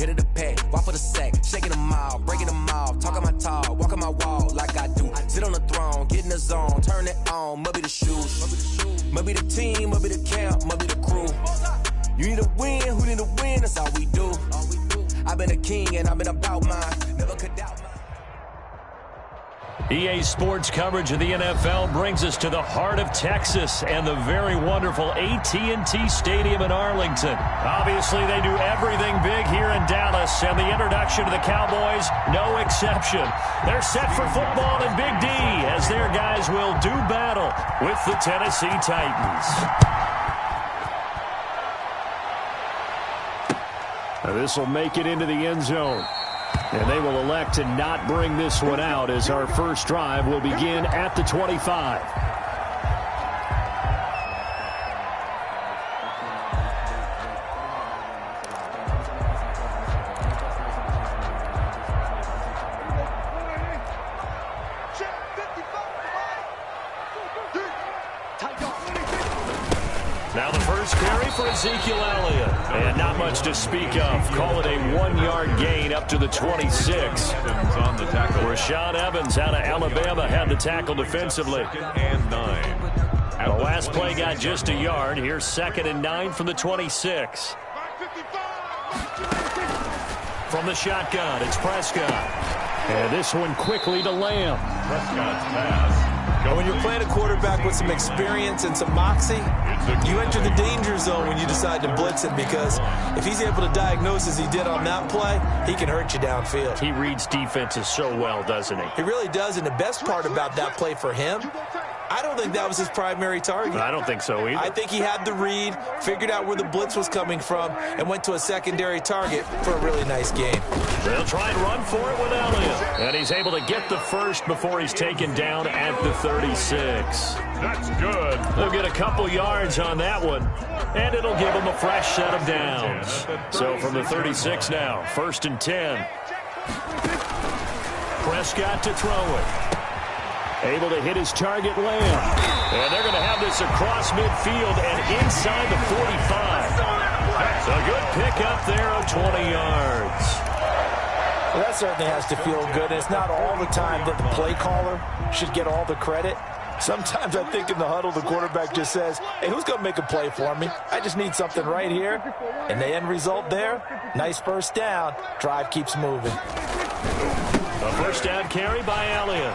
hit of the pack, walk for the sack, shaking them out, breaking them off, talking my talk, walking my wall like I do. Sit on the throne, get in the zone, turn it on, must be the shoes, must be the team, must be the camp, must be the crew. You need a win, who need a win, that's all we do. I've been a king and I've been about mine, never could doubt mine. EA Sports coverage of the NFL brings us to the heart of Texas and the very wonderful AT&T Stadium in Arlington. Obviously, they do everything big here in Dallas, and the introduction to the Cowboys, no exception. They're set for football in Big D as their guys will do battle with the Tennessee Titans. This will make it into the end zone. And they will elect to not bring this one out as our first drive will begin at the 25. Now the first carry for Ezekiel Elliott. And not much to speak of. Call it a 1-yard gain up to the 26. On the tackle. Rashaan Evans out of Alabama had the tackle defensively. 2nd and 9. The last play got just a yard. Here's 2nd and 9 from the 26. From the shotgun, it's Prescott. And this one quickly to Lamb. Prescott's pass. When you're playing a quarterback with some experience and some moxie, you enter the danger zone when you decide to blitz him, because if he's able to diagnose as he did on that play, he can hurt you downfield. He reads defenses so well, doesn't he? He really does, and the best part about that play for him, I don't think that was his primary target. I don't think so either. I think he had the read, figured out where the blitz was coming from, and went to a secondary target for a really nice game. They'll try and run for it with Elliott. And he's able to get the first before he's taken down at the 36. That's good. They'll get a couple yards on that one, and it'll give them a fresh set of downs. So from the 36 now, 1st and 10. Prescott to throw it. Able to hit his target, Lamb. And they're going to have this across midfield and inside the 45. So a good pickup there of 20 yards. Well, that certainly has to feel good. And it's not all the time that the play caller should get all the credit. Sometimes I think in the huddle, the quarterback just says, hey, who's going to make a play for me? I just need something right here. And the end result there, nice first down. Drive keeps moving. A first down carry by Elliott.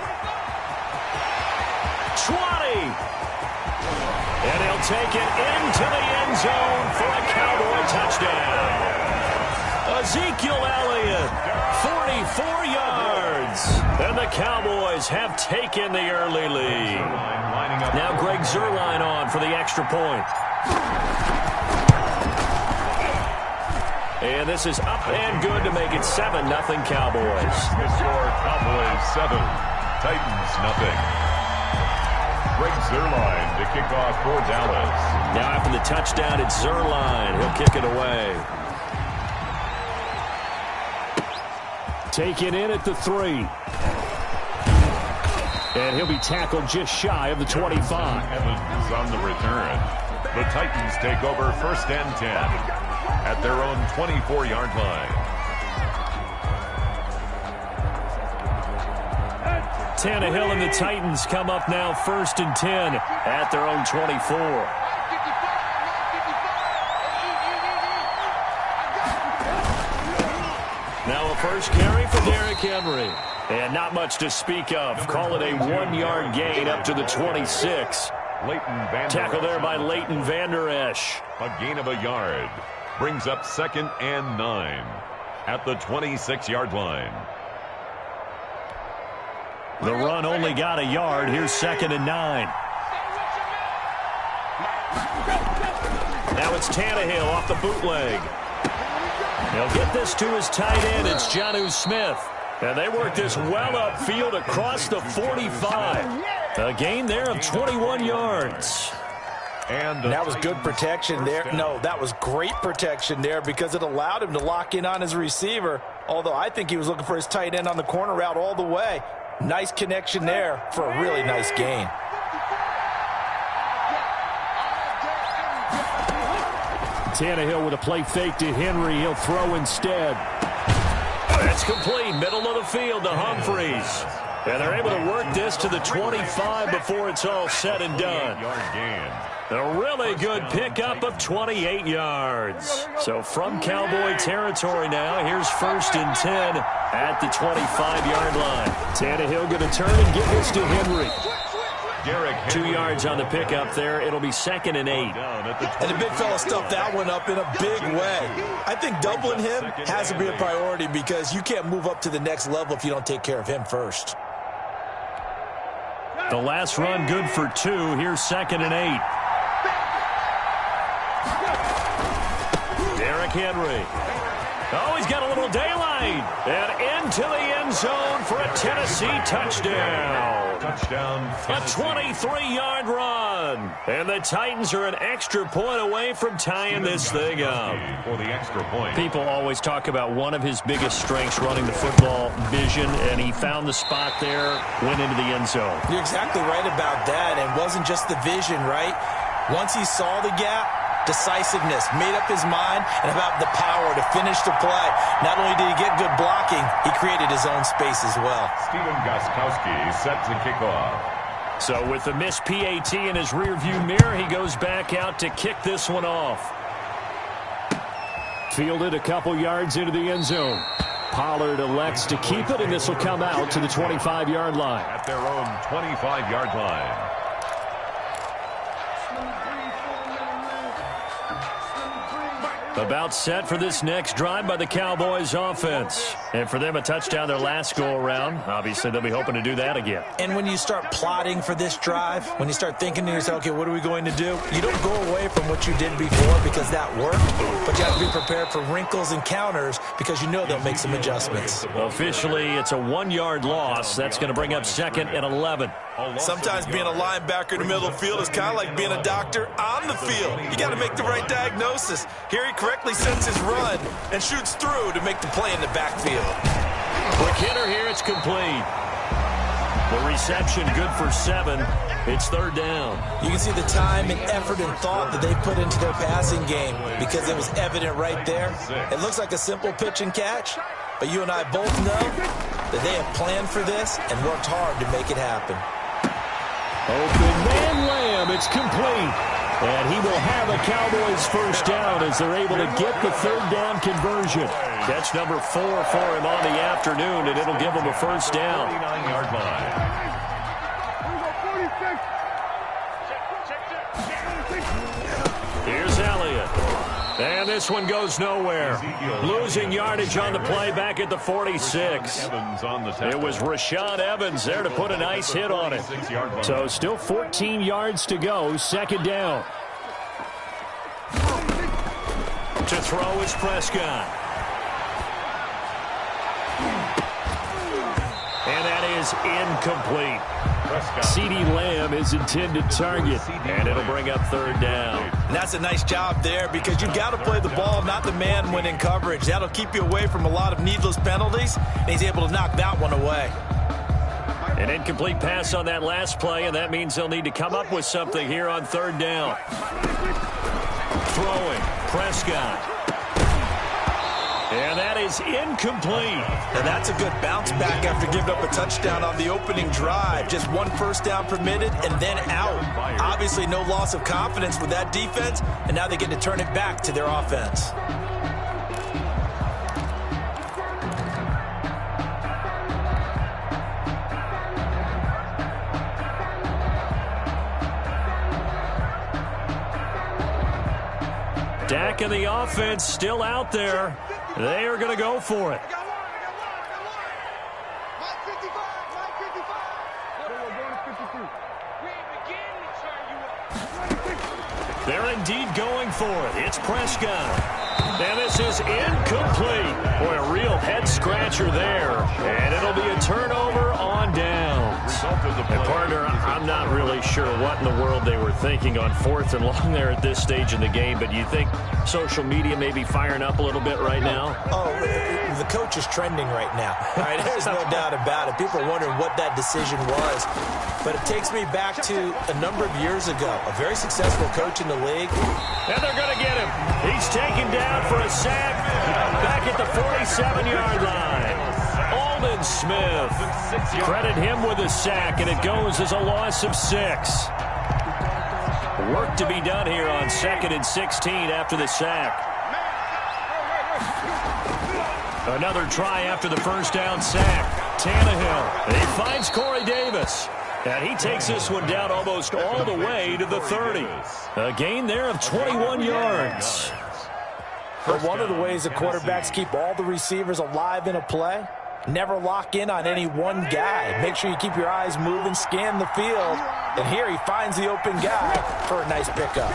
20. And he'll take it into the end zone for a Cowboy touchdown. Ezekiel Elliott, 44 yards. And the Cowboys have taken the early lead. Now Greg Zuerlein on for the extra point. And this is up and good to make it 7-0 Cowboys. The score, Cowboys 7, Titans 0. Greg Zuerlein to kick off for Dallas. Now after the touchdown, it's Zuerlein. He'll kick it away. Taken in at the 3. And he'll be tackled just shy of the 25. Evans on the return. The Titans take over 1st and 10 at their own 24-yard line. Tannehill and the Titans come up now 1st and 10 at their own 24. Now a first carry for Derrick Henry. And not much to speak of. Call it a 1-yard gain up to the 26. Leighton Vander Tackle there Esch. by Leighton Vander Esch. A gain of a yard. Brings up 2nd and 9 at the 26-yard line. The run only got a yard. Here's 2nd and 9. Now it's Tannehill off the bootleg. He'll get this to his tight end. It's Jonnu Smith. And they work this well upfield across the 45. A gain there of 21 yards. And that was good protection there. No, that was great protection there because it allowed him to lock in on his receiver. Although I think he was looking for his tight end on the corner route all the way. Nice connection there for a really nice gain. Tannehill with a play fake to Henry. He'll throw instead. That's complete. Middle of the field to Humphries. And they're able to work this to the 25 before it's all said and done. A really good pickup of 28 yards. So from Cowboy territory now, here's 1st and 10 at the 25-yard line. Tannehill going to turn and give this to Henry. 2 yards on the pickup there. It'll be 2nd and 8. And the big fella stuffed that one up in a big way. I think doubling him has to be a priority because you can't move up to the next level if you don't take care of him first. The last run good for 2. Here's 2nd and 8. Derrick Henry. Oh, he's got a little daylight. And into the end zone for a Tennessee touchdown. A 23-yard run. And the Titans are an extra point away from tying this thing up. For the extra point. People always talk about one of his biggest strengths running the football, vision, and he found the spot there, went into the end zone. You're exactly right about that. And it wasn't just the vision, right? Once he saw the gap, decisiveness, made up his mind, and about the power to finish the play. Not only did he get good blocking, he created his own space as well. Stephen Gostkowski sets the kickoff. So with the missed PAT in his rearview mirror, he goes back out to kick this one off. Fielded a couple yards into the end zone. Pollard elects to keep it, and this will come out to the 25-yard line. At their own 25-yard line. About set for this next drive by the Cowboys offense. And for them, a touchdown their last go-around. Obviously, they'll be hoping to do that again. And when you start plotting for this drive, when you start thinking to yourself, okay, what are we going to do? You don't go away from what you did before because that worked. But you have to be prepared for wrinkles and counters because you know they'll make some adjustments. Officially, it's a 1-yard loss. That's going to bring up 2nd and 11. Sometimes being a linebacker in the middle of the field is kind of like being a doctor on the field. You got to make the right diagnosis. Here he correctly sets his run and shoots through to make the play in the backfield. Quick hitter here, it's complete. The reception good for 7. It's 3rd down. You can see the time and effort and thought that they put into their passing game because it was evident right there. It looks like a simple pitch and catch, but you and I both know that they have planned for this and worked hard to make it happen. Open man Lamb, it's complete. And he will have a Cowboys first down as they're able to get the 3rd down conversion. Catch number 4 for him on the afternoon, and it'll give him a first down. 49-yard line. Here's Elliott. And this one goes nowhere. Losing yardage on the play back at the 46. It was Rashaan Evans there to put a nice hit on it. So still 14 yards to go. 2nd down. To throw is Prescott. And that is incomplete. CeeDee Lamb is intended target, and it'll bring up 3rd down. And that's a nice job there because you've got to play the ball, not the man when in coverage. That'll keep you away from a lot of needless penalties, and he's able to knock that one away. An incomplete pass on that last play, and that means they'll need to come up with something here on 3rd down. Throwing, Prescott. And that is incomplete. And that's a good bounce back after giving up a touchdown on the opening drive. Just 1 first down permitted and then out. Obviously no loss of confidence with that defense, and now they get to turn it back to their offense. Dak and the offense still out there. They are going to go for it. They're indeed going for it. It's Prescott. And this is incomplete. Boy, a real head-scratcher there. And it'll be a turnover on downs. And partner, I'm not really sure what in the world they were thinking on 4th and long there at this stage in the game, but you think social media may be firing up a little bit right now? Oh, the coach is trending right now. All right, there's no doubt about it. People are wondering what that decision was. But it takes me back to a number of years ago. A very successful coach in the league. And they're going to get him. He's taken down for a sack back at the 47-yard line. Aldon Smith. Credit him with a sack, and it goes as a loss of 6. Work to be done here on 2nd and 16 after the sack. Another try after the first down sack. Tannehill. He finds Corey Davis. And he takes this one down almost all the way to the 30. A gain there of 21 yards. But one of the ways the quarterbacks keep all the receivers alive in a play, never lock in on any one guy. Make sure you keep your eyes moving, scan the field. And here he finds the open guy for a nice pickup.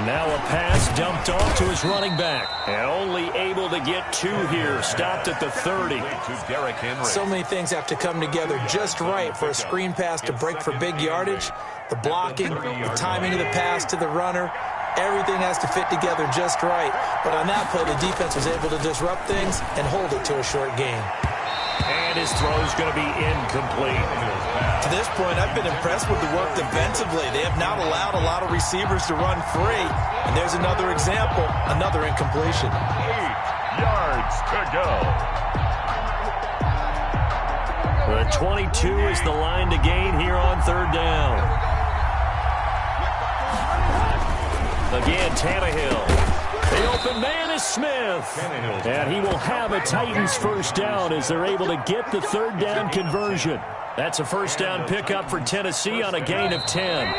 Now a pass dumped off to his running back. And only able to get 2 here. Stopped at the 30. So many things have to come together just right for a screen pass to break for big yardage. The blocking, the timing of the pass to the runner, everything has to fit together just right. But on that play, the defense was able to disrupt things and hold it to a short gain. And his throw is going to be incomplete. To this point, I've been impressed with the work defensively. They have not allowed a lot of receivers to run free. And there's another example, another incompletion. 8 yards to go. The 22 is the line to gain here on 3rd down. Again, Tannehill. The open man is Smith. And he will have a Titans first down as they're able to get the 3rd down conversion. That's a first down pickup for Tennessee on a gain of 10.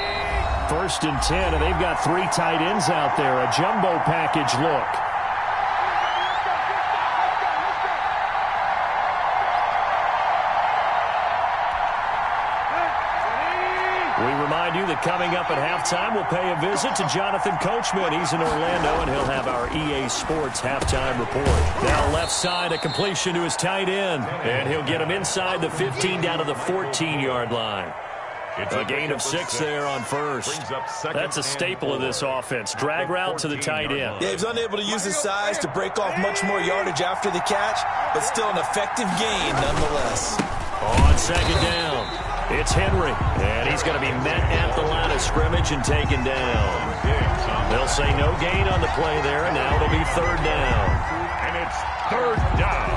1st and 10, and they've got 3 tight ends out there. A jumbo package look. We remind you that coming up at halftime, we'll pay a visit to Jonathan Coachman. He's in Orlando, and he'll have our EA Sports halftime report. Now left side, a completion to his tight end, and he'll get him inside the 15 down to the 14-yard line. A gain of 6 there on first. That's a staple of this offense. Drag route to the tight end. Yeah, he's unable to use his size to break off much more yardage after the catch, but still an effective gain nonetheless. On 2nd down. It's Henry, and he's going to be met at the line of scrimmage and taken down. They'll say no gain on the play there, and now it'll be 3rd down. And it's 3rd down.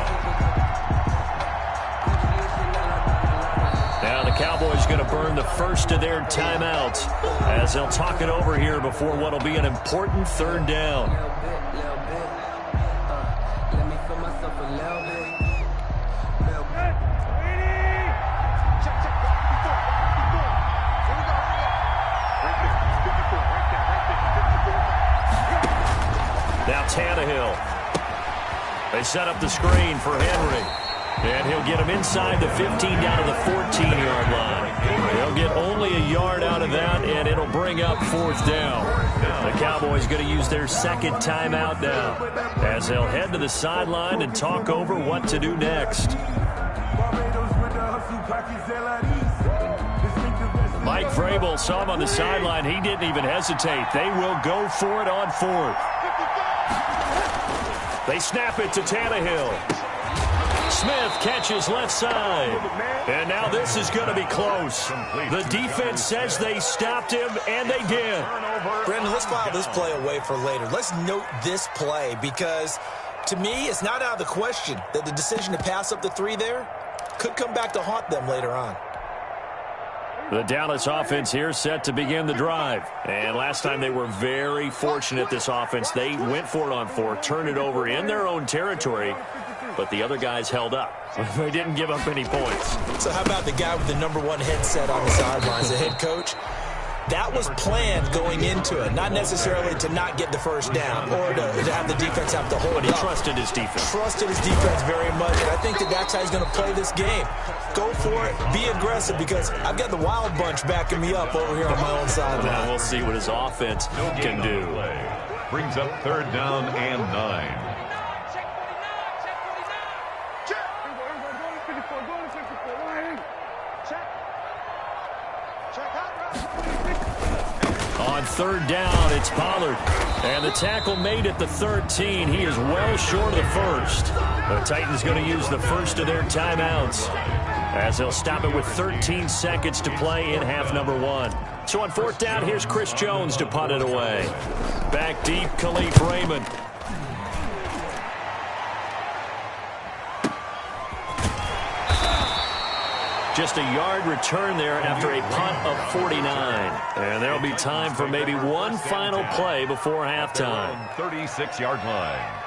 Now the Cowboys going to burn the first of their timeouts as they'll talk it over here before what will be an important 3rd down. Now Tannehill. They set up the screen for Henry. And he'll get him inside the 15 down to the 14-yard line. They'll get only a yard out of that, and it'll bring up 4th down. The Cowboys going to use their 2nd timeout now as they'll head to the sideline and talk over what to do next. Mike Vrabel saw him on the sideline. He didn't even hesitate. They will go for it on 4th. They snap it to Tannehill. Smith catches left side. And now this is going to be close. The defense says they stopped him, and they did. Brandon, let's file this play away for later. Let's note this play because, to me, it's not out of the question that the decision to pass up the 3 there could come back to haunt them later on. The Dallas offense here set to begin the drive. And last time they were very fortunate, this offense. They went for it on 4, turned it over in their own territory, but the other guys held up. They didn't give up any points. So how about the guy with the #1 headset on the sidelines, the head coach? That was planned going into it, not necessarily to not get the first down or to have the defense have to hold But he up. trusted his defense. Trusted his defense very much, and I think that's how he's going to play this game. Go for it, be aggressive, because I've got the wild bunch backing me up over here on my own sideline. Now we'll see what his offense can do. Brings up 3rd down and 9. On 3rd down, it's Pollard. And the tackle made at the 13. He is well short of the first. The Titans going to use the first of their timeouts as they'll stop it with 13 seconds to play in half number 1. So on 4th down, here's Chris Jones to punt it away. Back deep, Khalif Raymond. Just a yard return there after a punt of 49. And there'll be time for maybe one final play before halftime. 36-yard line.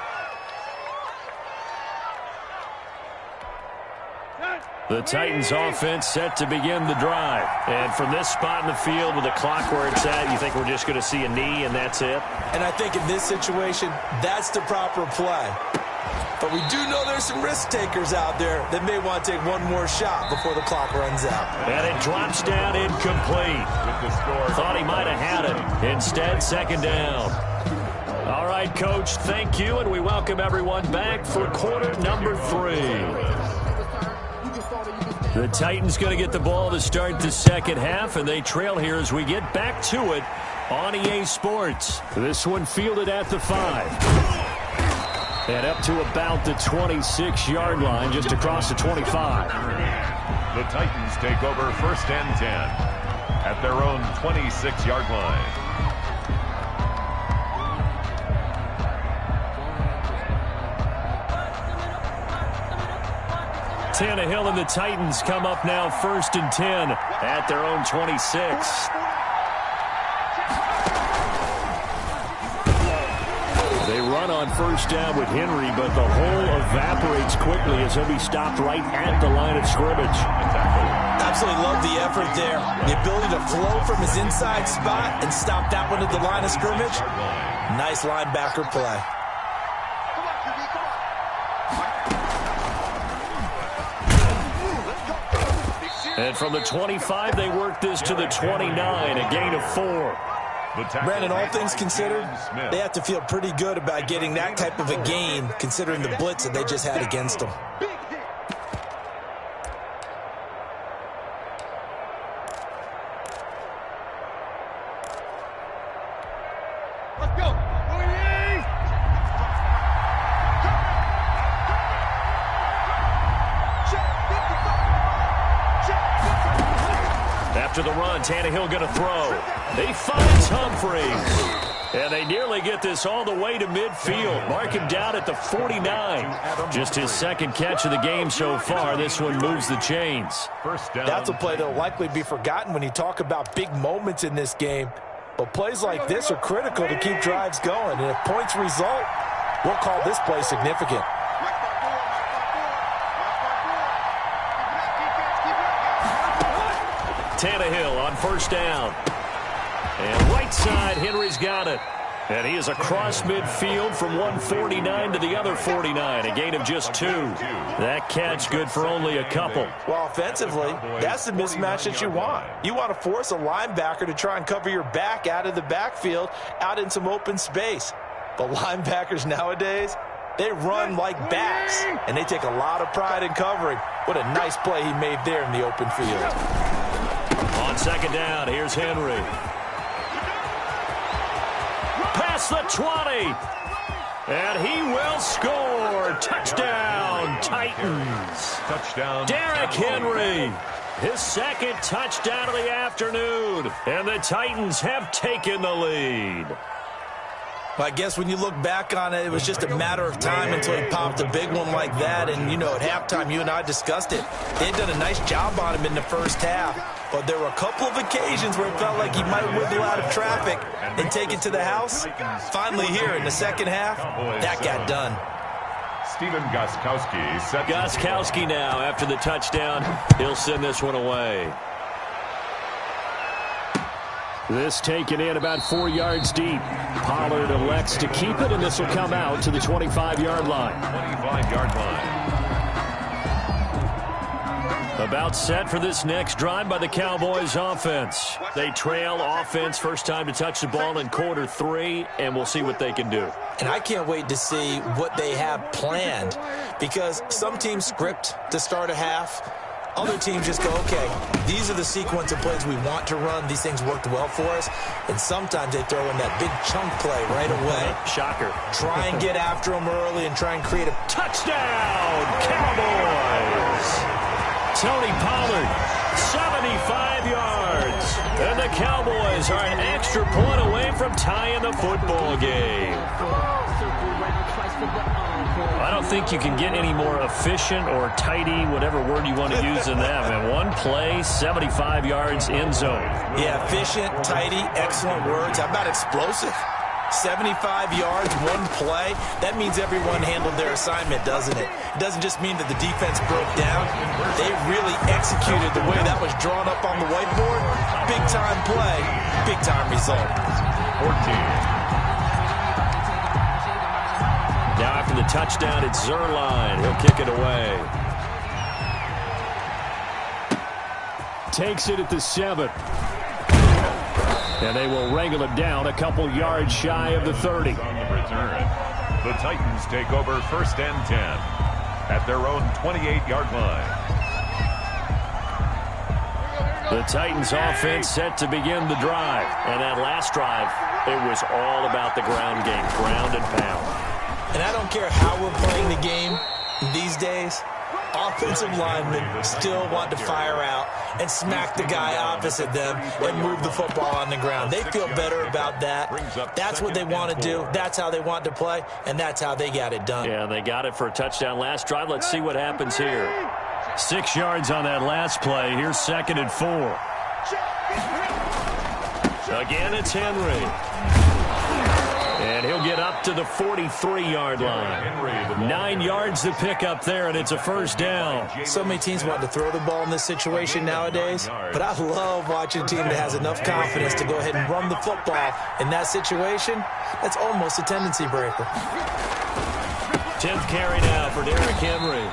The Titans offense set to begin the drive. And from this spot in the field with the clock where it's at, you think we're just going to see a knee and that's it? And I think in this situation, that's the proper play. But we do know there's some risk takers out there that may want to take one more shot before the clock runs out. And it drops down incomplete. Thought he might have had it. Instead, 2nd down. All right, Coach, thank you, and we welcome everyone back for quarter number 3. The Titans going to get the ball to start the second half, and they trail here as we get back to it on EA Sports. This one fielded at the 5. And up to about the 26-yard line, just across the 25. The Titans take over 1st and 10 at their own 26-yard line. Tannehill and the Titans come up now 1st and 10 at their own 26. They run on 1st down with Henry, but the hole evaporates quickly as he'll be stopped right at the line of scrimmage. Absolutely love the effort there. The ability to flow from his inside spot and stop that one at the line of scrimmage. Nice linebacker play. And from the 25, they work this to the 29, a gain of 4. Brandon, all things considered, they have to feel pretty good about getting that type of a gain, considering the blitz that they just had against them. Let's go. After the run, Tannehill going to throw. He finds Humphries. And they nearly get this all the way to midfield. Mark him down at the 49. Just his 2nd catch of the game so far. This one moves the chains. First down. That's a play that will likely be forgotten when you talk about big moments in this game. But plays like this are critical to keep drives going. And if points result, we'll call this play significant. Tannehill on 1st down. And right side, Henry's got it. And he is across midfield from 149 to the other 49. A gain of just 2. That catch good for only a couple. Well, offensively, that's the mismatch that you want. You want to force a linebacker to try and cover your back out of the backfield, out in some open space. But linebackers nowadays, they run like backs, and they take a lot of pride in covering. What a nice play he made there in the open field. On 2nd down, here's Henry. Past the 20. And he will score. Touchdown, Titans. Touchdown. Derrick Henry. His 2nd touchdown of the afternoon. And the Titans have taken the lead. Well, I guess when you look back on it, it was just a matter of time until he popped a big one like that. And, you know, at halftime, you and I discussed it. They had done a nice job on him in the first half. But there were a couple of occasions where it felt like he might wiggle out of traffic and take it to the house. Finally here in the second half, that got done. Stephen Gostkowski set. Gostkowski now after the touchdown. He'll send this one away. This taken in about 4 yards deep. Pollard elects to keep it, and this will come out to the 25-yard line. 25-yard line. About set for this next drive by the Cowboys offense. They trail offense, first time to touch the ball in quarter 3, and we'll see what they can do. And I can't wait to see what they have planned, because some teams script to start a half. Other teams just go, okay, these are the sequence of plays we want to run. These things worked well for us. And sometimes they throw in that big chunk play right away. Shocker. Try and get after them early and try and create a touchdown, Cowboys! Tony Pollard, 75 yards. And the Cowboys are an extra point away from tying the football game. I don't think you can get any more efficient or tidy, whatever word you want to use than that, man. One play, 75 yards, end zone. Yeah, efficient, tidy, excellent words. How about explosive? 75 yards, one play. That means everyone handled their assignment, doesn't it? It doesn't just mean that the defense broke down. They really executed the way that was drawn up on the whiteboard. Big-time play, big-time result. 14. Now after the touchdown, it's Zuerlein. He'll kick it away. Takes it at the 7. And they will wrangle it down a couple yards shy of the 30. On the return, the Titans take over 1st and 10 at their own 28-yard line. The Titans offense set to begin the drive. And that last drive, it was all about the ground game, ground and pound. And I don't care how we're playing the game these days, offensive linemen still want to fire out and smack the guy opposite them and move the football on the ground. They feel better about that. That's what they want to do. That's how they want to play, and that's how they got it done. Yeah, they got it for a touchdown last drive. Let's see what happens here. 6 yards on that last play. Here's 2nd and 4. Again, it's Henry. And he'll get up to the 43-yard line. 9 yards to pick up there, and it's a first down. So many teams want to throw the ball in this situation nowadays, but I love watching a team that has enough confidence to go ahead and run the football. In that situation, that's almost a tendency breaker. 10th carry now for Derrick Henry.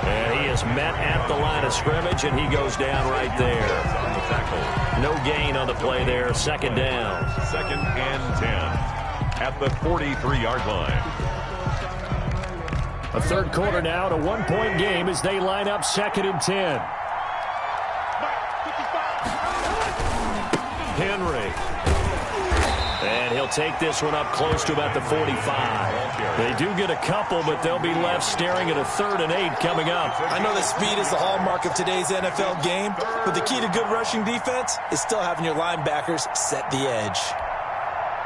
And he is met at the line of scrimmage, and he goes down right there. No gain on the play there. 2nd down. 2nd and 10. At the 43-yard line. A third quarter now, to 1-point game as they line up 2nd and 10. Henry. And he'll take this one up close to about the 45. They do get a couple, but they'll be left staring at a 3rd and 8 coming up. I know that speed is the hallmark of today's NFL game, but the key to good rushing defense is still having your linebackers set the edge.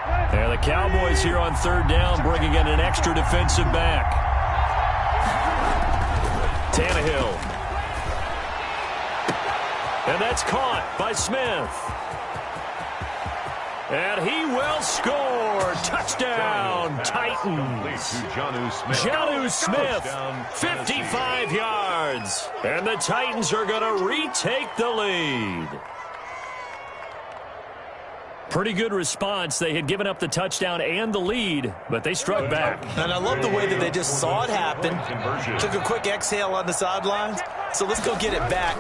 And the Cowboys here on 3rd down, bringing in an extra defensive back. Tannehill. And that's caught by Smith. And he will score. Touchdown, Titans. Jonnu Smith, 55 yards. And the Titans are going to retake the lead. Pretty good response. They had given up the touchdown and the lead, but they struck back. And I love the way that they just saw it happen, took a quick exhale on the sidelines. So let's go get it back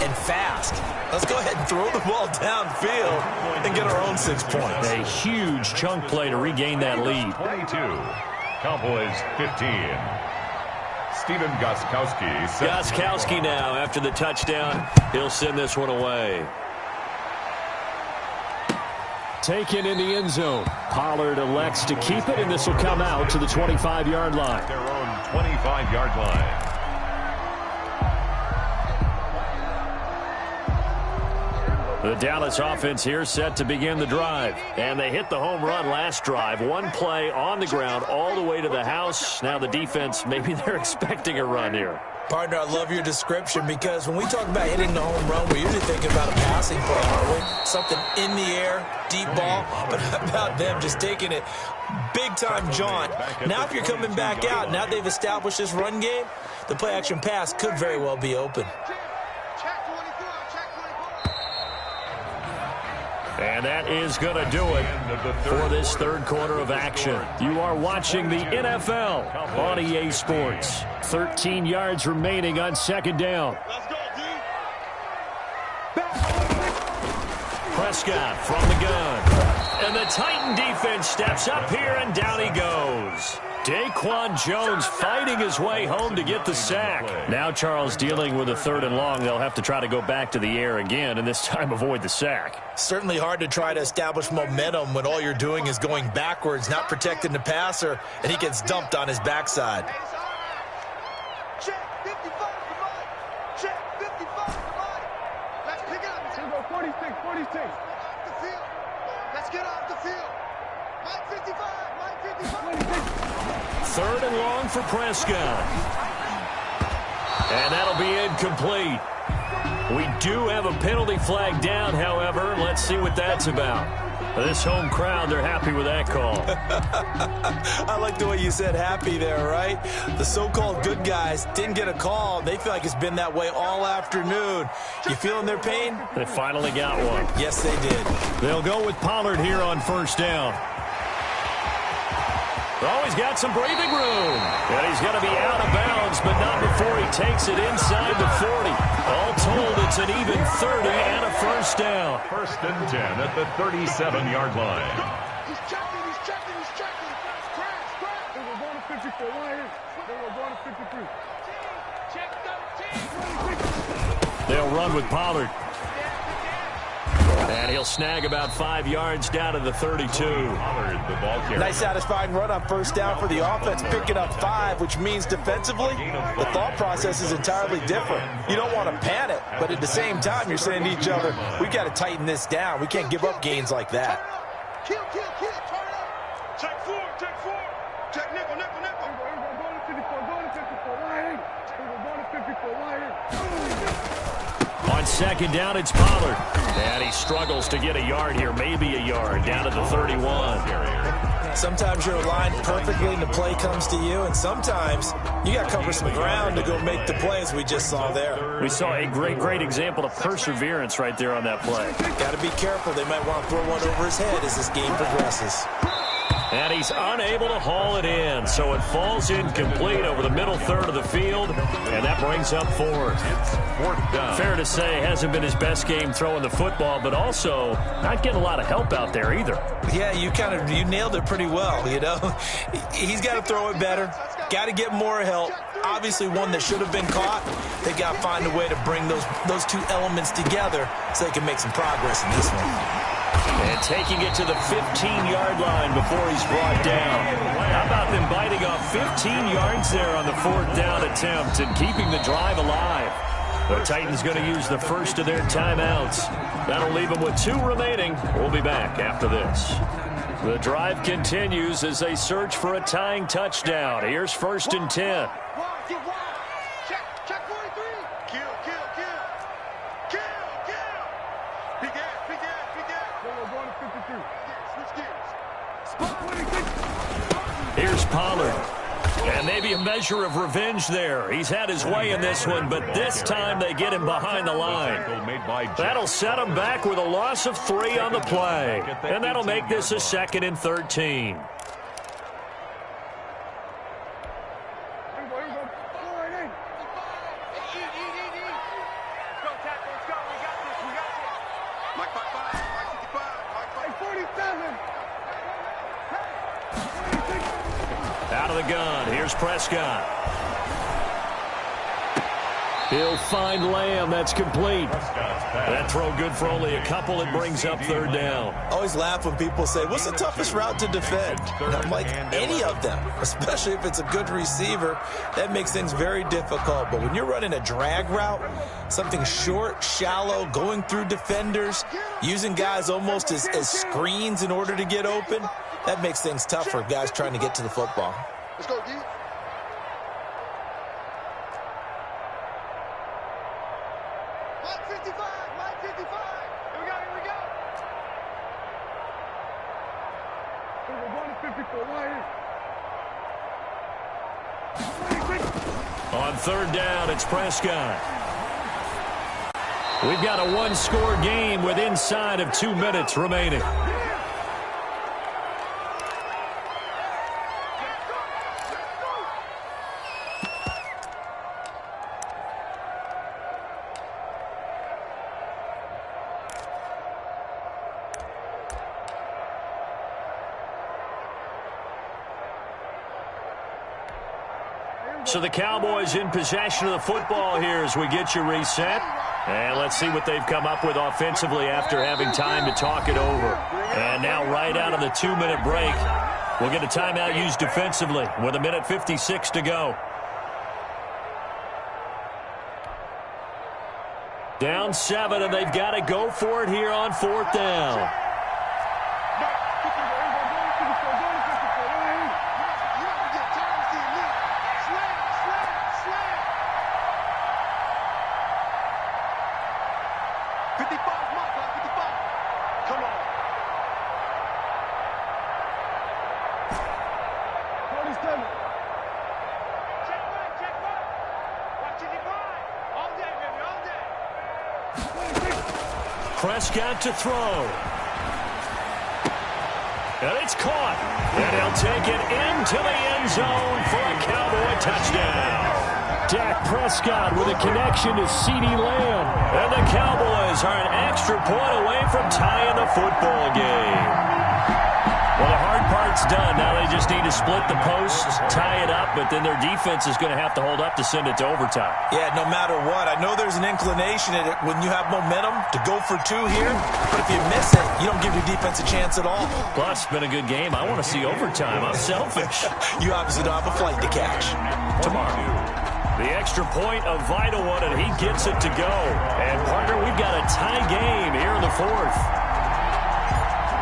and fast. Let's go ahead and throw the ball downfield and get our own 6 points. A huge chunk play to regain that lead. 22, Cowboys 15. Stephen Gostkowski. Gostkowski now after the touchdown. He'll send this one away. Taken in the end zone. Pollard elects to keep it, and this will come out to the 25-yard line. Their own 25-yard line. The Dallas offense here set to begin the drive. And they hit the home run last drive. One play on the ground all the way to the house. Now the defense, maybe they're expecting a run here. Partner, I love your description because when we talk about hitting the home run, we're usually thinking about a passing play, aren't we? Something in the air, deep ball. But how about them just taking it big-time jaunt? Now if you're coming back out, now they've established this run game, the play-action pass could very well be open. And that is going to do it for this third quarter of action. You are watching the NFL on EA Sports. 13 yards remaining on 2nd down. Prescott from the gun. And the Titan defense steps up here, and down he goes. Daquan Jones fighting his way home to get the sack. Now Charles dealing with a 3rd and long. They'll have to try to go back to the air again, and this time avoid the sack. Certainly hard to try to establish momentum when all you're doing is going backwards, not protecting the passer, and he gets dumped on his backside. Check 55 to Mike. Check 55 to Mike. Let's pick it up. Let's go 46, 46. Off the field. Let's get off the field. Mike 55, Mike 55. 3rd and long for Prescott. And that'll be incomplete. We do have a penalty flag down, however. Let's see what that's about. This home crowd, they're happy with that call. I like the way you said happy there, right? The so-called good guys didn't get a call. They feel like it's been that way all afternoon. You feeling their pain? They finally got one. Yes, they did. They'll go with Pollard here on 1st down. Oh, he's got some breathing room. And he's going to be out of bounds, but not before he takes it inside the 40. All told, it's an even 30 and a 1st down. 1st and 10 at the 37-yard line. He's checking, he's checking, he's checking. Crash. They were going to 54. Right here. They were going to 53. Check 13. They'll run with Pollard. And he'll snag about 5 yards down to the 32. Pollard, the ball carrier. Nice satisfying run on 1st down for the offense, picking up 5, which means defensively, the thought process is entirely different. You don't want to panic, but at the same time, you're saying to each other, we got to tighten this down. We can't give up gains like that. Kill, turn up. Check 4, check nickel. Go to 54, go to 54, right here. Go to 54, right here. On 2nd down, it's Pollard. And he struggles to get a yard here, maybe a yard, down to the 31. Sometimes you're aligned perfectly and the play comes to you, and sometimes you got to cover some ground to go make the play, as we just saw there. We saw a great example of perseverance right there on that play. Got to be careful. They might want to throw one over his head as this game progresses. And he's unable to haul it in, so it falls incomplete over the middle 3rd of the field, and that brings up 4th. 4th down. Fair to say, hasn't been his best game throwing the football, but also not getting a lot of help out there either. Yeah, you nailed it pretty well, you know. He's got to throw it better, got to get more help. Obviously one that should have been caught. They got to find a way to bring those two elements together so they can make some progress in this one. And taking it to the 15-yard line before he's brought down. How about them biting off 15 yards there on the 4th down attempt and keeping the drive alive? The Titans going to use the first of their timeouts. That'll leave them with 2 remaining. We'll be back after this. The drive continues as they search for a tying touchdown. Here's 1st and 10. Check 43. Kill. Big ass. They were going to 53. Switch gears. Here's Pollard. And maybe a measure of revenge there. He's had his way in this one, but this time they get him behind the line. That'll set him back with a loss of 3 on the play. And that'll make this a 2nd and 13. Out of the gun, here's Prescott. He'll find Lamb, that's complete. That throw good for only a couple, it brings up 3rd down. I always laugh when people say, what's the toughest route to defend? And I'm like, any of them, especially if it's a good receiver. That makes things very difficult. But when you're running a drag route, something short, shallow, going through defenders, using guys almost as screens in order to get open, that makes things tough for guys trying to get to the football. Let's go, D. Mike 55. Here we go. We're going to 54 right here. On 3rd down, it's Prescott. We've got a 1-score game with inside of 2 minutes remaining. So the Cowboys in possession of the football here as we get you reset. And let's see what they've come up with offensively after having time to talk it over. And now right out of the 2-minute break, we'll get a timeout used defensively with 1:56 to go. Down 7, and they've got to go for it here on 4th down. Prescott to throw. And it's caught. And he'll take it into the end zone for a Cowboy touchdown. Dak Prescott with a connection to CeeDee Lamb. And the Cowboys are an extra point away from tying the football game. Well, the hard part's done. Now they just need to split the posts, tie it up, but then their defense is going to have to hold up to send it to overtime. Yeah, no matter what. I know there's an inclination in it when you have momentum to go for 2 here, but if you miss it, you don't give your defense a chance at all. Plus, it's been a good game. I want to see overtime. I'm selfish. You obviously don't have a flight to catch. Tomorrow. The extra point, a vital one, and he gets it to go. And, partner, we've got a tie game here in the 4th.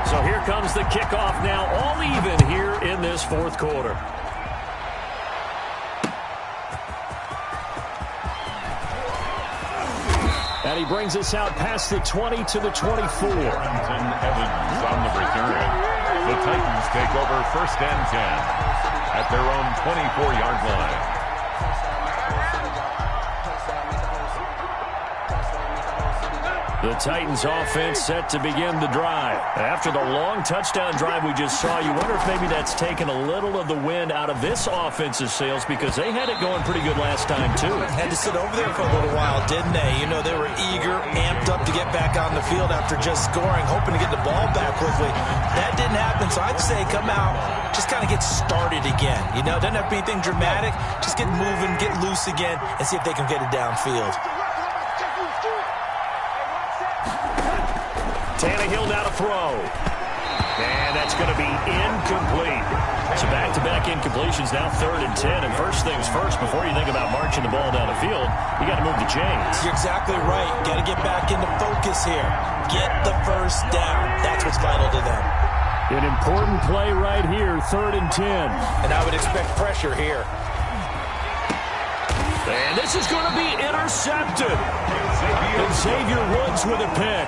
So here comes the kickoff now, all even here in this 4th quarter. And he brings us out past the 20 to the 24. Evans on the return. The Titans take over 1st and 10 at their own 24-yard line. The Titans offense set to begin the drive. After the long touchdown drive we just saw, you wonder if maybe that's taken a little of the wind out of this offense's sails because they had it going pretty good last time too. Had to sit over there for a little while, didn't they? You know, they were eager, amped up to get back on the field after just scoring, hoping to get the ball back quickly. That didn't happen, so I'd say come out, just kind of get started again. You know, doesn't have to be anything dramatic. Just get moving, get loose again, and see if they can get it downfield. Tannehill now to throw. And that's going to be incomplete. So back-to-back incompletions, now 3rd and 10. And first things first, before you think about marching the ball down the field, you got to move the chains. You're exactly right. Got to get back into focus here. Get the first down. That's what's vital to them. An important play right here, 3rd and 10. And I would expect pressure here. And this is going to be intercepted. And Xavier Woods with a pick.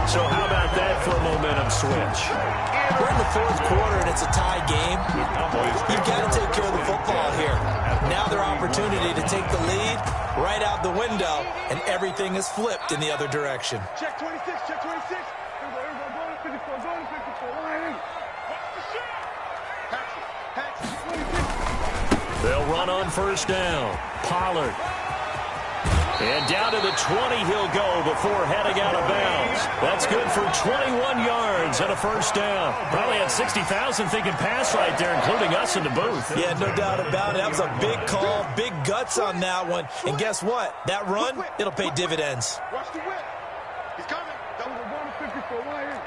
So how about that for a momentum switch? We're in the 4th quarter, and it's a tie game. You've got to take care of the football here. Now their opportunity to take the lead right out the window, and everything is flipped in the other direction. Check 26, check 26. They'll run on 1st down. Pollard. And down to the 20 he'll go before heading out of bounds. That's good for 21 yards and a 1st down. Probably had 60,000 thinking pass right there, including us in the booth. Yeah, no doubt about it. That was a big call, big guts on that one. And guess what? That run, it'll pay dividends. Watch the whip. He's coming. We're going to 54. Right here.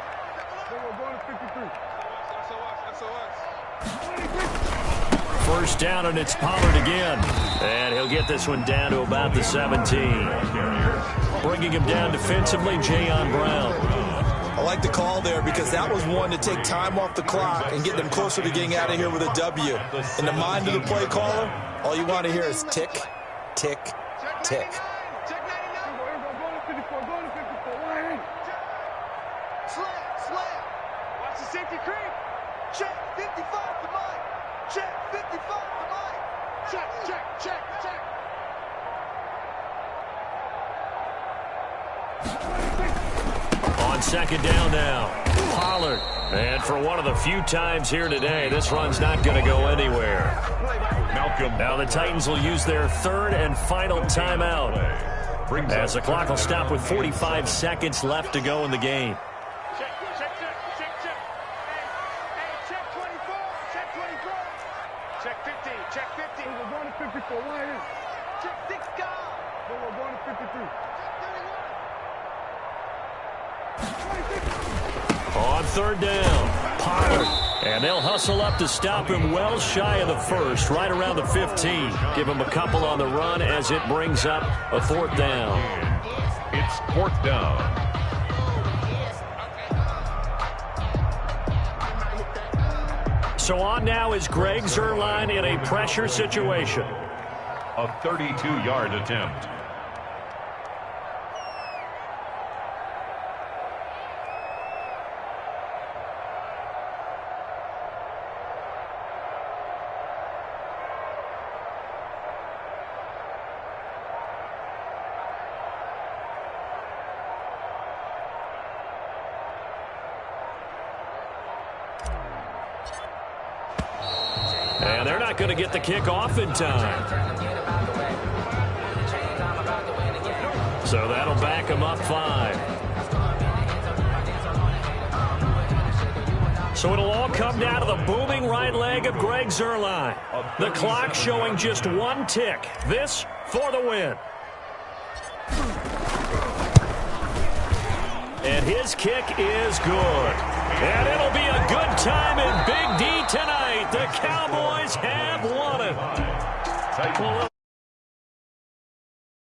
We're going to 53. SOS. 1st down, and it's Pollard again. And he'll get this one down to about the 17. Bringing him down defensively, Jayon Brown. I like the call there because that was one to take time off the clock and get them closer to getting out of here with a W. In the mind of the play caller, all you want to hear is tick, tick, tick. Slam. Watch the safety creep. Check 55 to Mike. Check 55 to Mike. Check. On 2nd down now, Pollard. And for one of the few times here today, this run's not going to go anywhere. Now the Titans will use their 3rd and final timeout, as the clock will stop with 45 seconds left to go in the game. Check 24. Check 24. Check 50. 54. Why is? Check 6 guard. No, we're going to 53. On third down, Pollard. And they'll hustle up to stop him well shy of the first, right around the 15. Give him a couple on the run as it brings up a fourth down. It's fourth down. So on now is Greg Zuerlein in a pressure situation. A 32-yard attempt. And they're not going to get the kick off in time. So that'll back them up 5. So it'll all come down to the booming right leg of Greg Zuerlein. The clock showing just 1 tick. This for the win. And his kick is good. And it'll be a good time in Big D tonight. The Cowboys have won it.